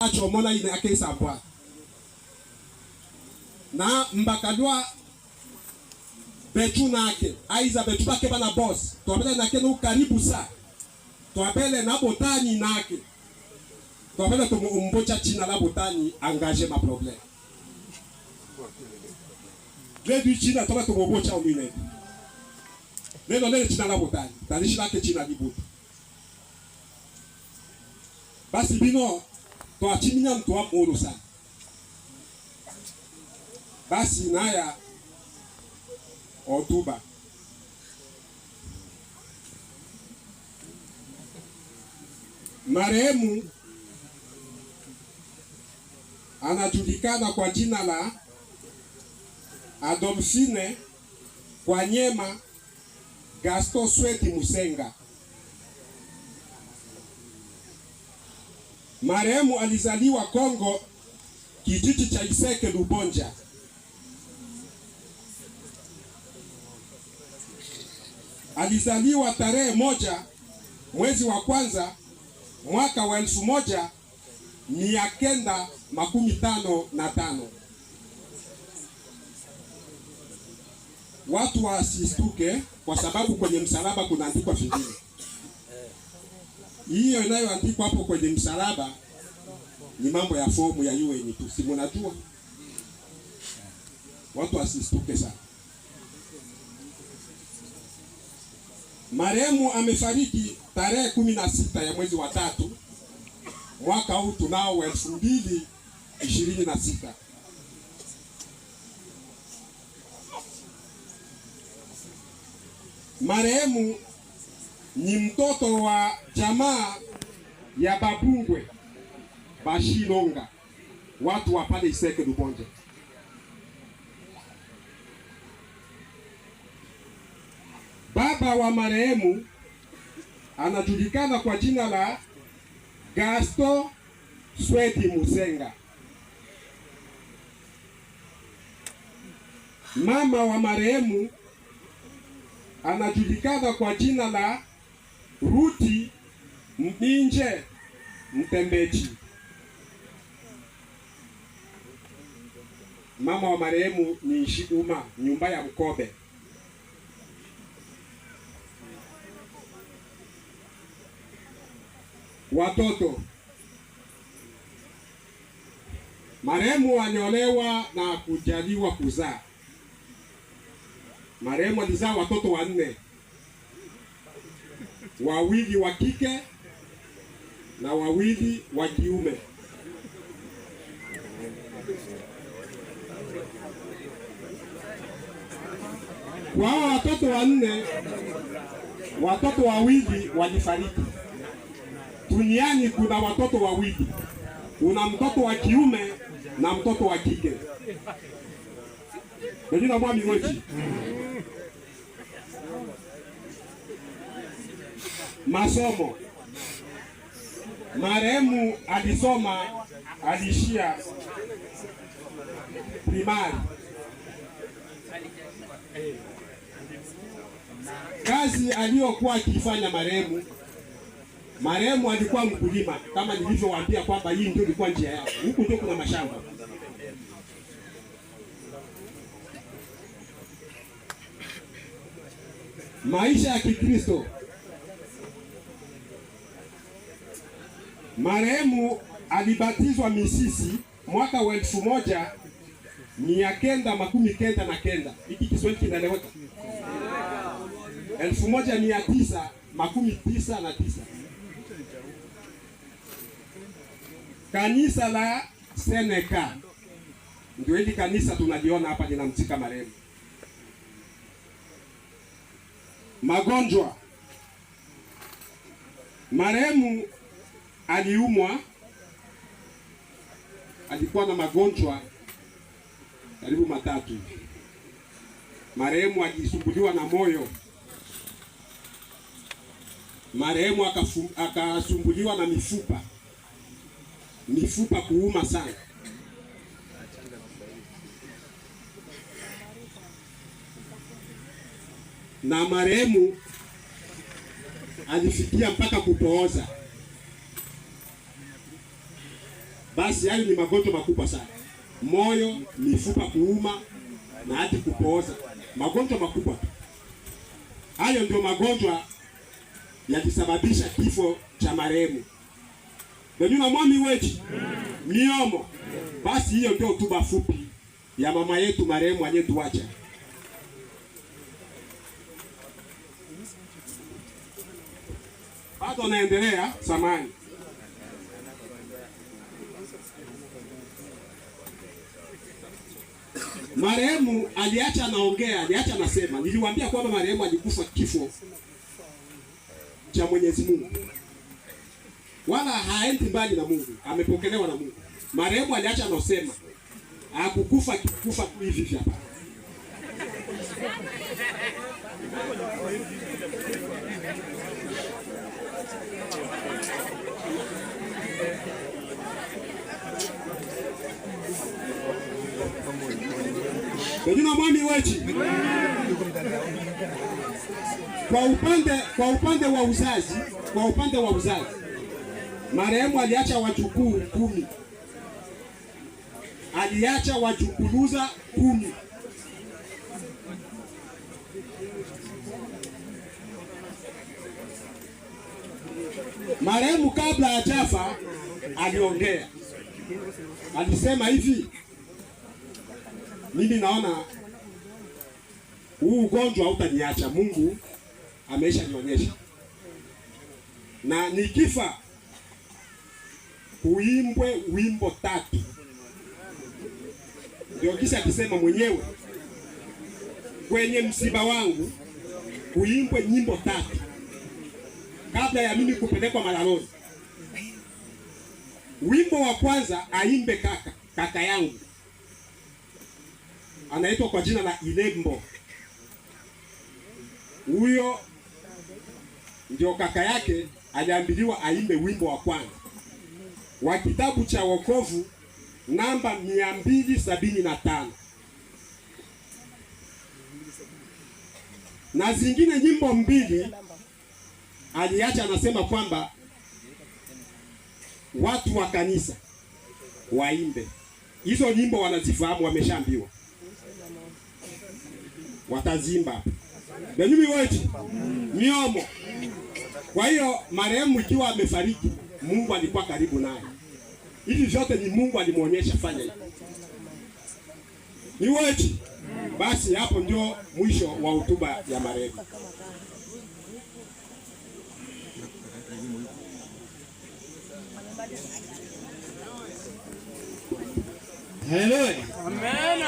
achomona ine ake sabwa na mbakadwa betu nake aiza betu bake bana boss twabele nake no karibu sa twabele na botani nake twabele to mbocha china la botani engagé ma problème le du china toba to mbocha o mine le no le china la botani tanishila ke china libutu basi bino to achiminya mtu wa moro sana basi naya Otuba marehemu anajulikana kwa jina la Adolfine kwa Nyema Gaston Sweti Musenga. Marehemu alizaliwa Kongo, kijiji cha Iseke Lubonja. Alizaliwa tarehe 1 mwezi wa kwanza mwaka wa 1955. Watu wasistuke kwa sababu kwenye msalaba kunaandikwa vingine. Hiyo inayoandikwa hapo kwenye msalaba ni mambo ya fomu ya UN tu, si mnajua? Watu wasistuke sana. Marehemu amefariki tarehe 16 ya mwezi wa 3 mwaka huu tunao 2026. Marehemu ni mtoto wa jamaa ya Babungwe Bashilonga, watu wa pale Iseke Lubonja. Baba wa marehemu anajulikana kwa jina la Gaston Sweti Musenga. Mama wa marehemu anajulikana kwa jina la Ruti Mbinje Mtembeji. Mama wa marehemu ni Shiguma, nyumba ya Mkobe. Watoto. Marehemu anyolewa na kujaliwa kuzaa. Marehemu alizaa watoto 4. Wawili wa kike na wawili wa kiume. Kwa watoto 4, watoto 2 walifariki. Duniani kuna watoto 2. Kuna mtoto wa kiume na mtoto wa kike. Ndio mwa migoji. Masomo. Marehemu alisoma, alishia primari. Kazi aliyokuwa akifanya marehemu alikuwa mkulima, kama nilivyowaambia kwamba hii ndio ilikuwa njia yao. Huku ndio kuna mashamba. Maisha ya Kikristo. Marehemu alibatizwa Misisi mwaka wa 1999. Hiki Kiswahili kinaeleweka? 1999. Kanisa la Seneka ndio hili kanisa tunaliona hapa linamzika marehemu. Magonjwa. Marehemu aliumwa, alikuwa na magonjwa karibu 3. Marehemu alisumbuliwa na moyo. Marehemu akasumbuliwa na mifupa kuuma sana. Na marehemu alifikia mpaka kupooza. Basi hayo ni magonjwa makubwa sana, moyo, mifupa kuuma na hadi kupooza, magonjwa makubwa. Hayo ndio magonjwa yakisababisha kifo cha marehemu. Ndio na mwami wetu miomo. Basi hiyo ndio hotuba fupi ya mama yetu marehemu aliyetuacha. Bado naendelea samani. Marehemu aliacha anaongea, aliacha anasema, niliwaambia kwamba marehemu alikufa kifo cha Mwenyezi Mungu. Wala haendi mbali na Mungu, amepokelewa na Mungu. Marehemu aliacha anasema, hakukufa kufa tu hivi hapa. Ndio mwami wetu. Kwa upande wa uzazi, marehemu aliacha wajukuu 10. Aliacha wajukuluza 10. Marehemu kabla hajafa aliongea. Alisema hivi, mimi naona huu ugonjwa hautaniacha, Mungu ameshanionyesha. Na nikifa kuimbwe wimbo 3. Ndio kisha akisema mwenyewe kwenye msiba wangu kuimbwe nyimbo 3 kabla ya mimi kupelekwa malaloni. Wimbo wa kwanza aimbe kaka yangu, anaitwa kwa jina la Ilembo. Huyo ndio kaka yake aliambiliwa aimbe wimbo wa kwanza wa kitabu cha wokovu namba 275. Na zingine nyimbo 2 aliacha anasema kwamba watu wa kanisa waimbe. Hizo nyimbo wanazifahamu, wameshaambiwa. Watazimba. Benyumi wetu miomo. Kwa hiyo marehemu ikiwa amefariki, Mungu alikuwa karibu naye. Hivi vyote ni Mungu alimuonyesha fanya hivi. Ni wetu. Basi hapo ndio mwisho wa hotuba ya marehemu. Haleluya. Amen.